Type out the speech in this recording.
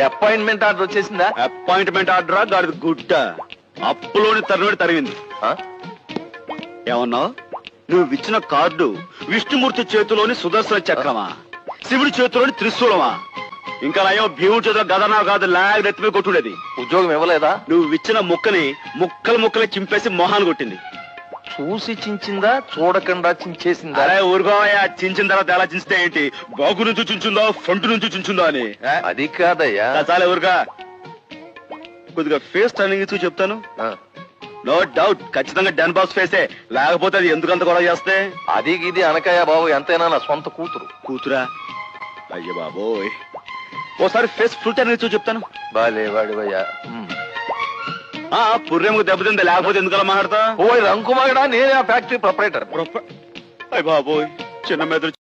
Appointment order వచ్చేసిందా? Appointment ఆర్డరా గాడి గుడ్డ అప్పులోని తరుణుడి తరిగింది. ఏమన్నావు? నువ్వు ఇచ్చిన కార్డు విష్ణుమూర్తి చేతిలోని సుదర్శన చక్రమా, శివుడి చేతిలోని త్రిశూలమా, ఇంకా నయం భీముడి చేతిలో గదనా కాదు లాగ్ నెత్తిమీ కొట్టుడేది. ఉద్యోగం ఇవ్వలేదా? నువ్వు ఇచ్చిన ముక్కని ముక్కలు ముక్కలు చింపేసి మొహాన్ని కొట్టింది. చూసి చించిందా చూడకుండా చించేసిందా? అరే ఊరుకోవయ్యా, చించిన తర్వాత ఎలా చించితే ఏంటి, బాగు నుంచి చించుందో ఫ్రంట్ నుంచి చించుందో అని. అది కాదయ్యా. చాలా ఊరుగా కొద్దిగా ఫేస్ టర్నింగ్ ఇచ్చి చెప్తాను. నో డౌట్ ఖచ్చితంగా డన్ బాస్ ఫేసే, లేకపోతే అది ఎందుకంత గొడవ చేస్తే. అది ఇది అనకయ్యా బాబు, ఎంతైనా నా సొంత కూతురు. కూతురా? అయ్య బాబోయ్, ఓసారి ఫేస్ ఫుల్ టర్నింగ్ ఇచ్చి చెప్తాను. బాలే వాడివయ్యా. పుర్రెముకు దెబ్బతిందా, లేకపోతే ఎందుకలా మాట్లాడతా? ఓ రంకుమాగడా, నేనే ఆ ఫ్యాక్టరీ ప్రొపరేటర్. అయ్య బాబోయ్, చిన్న మెదడు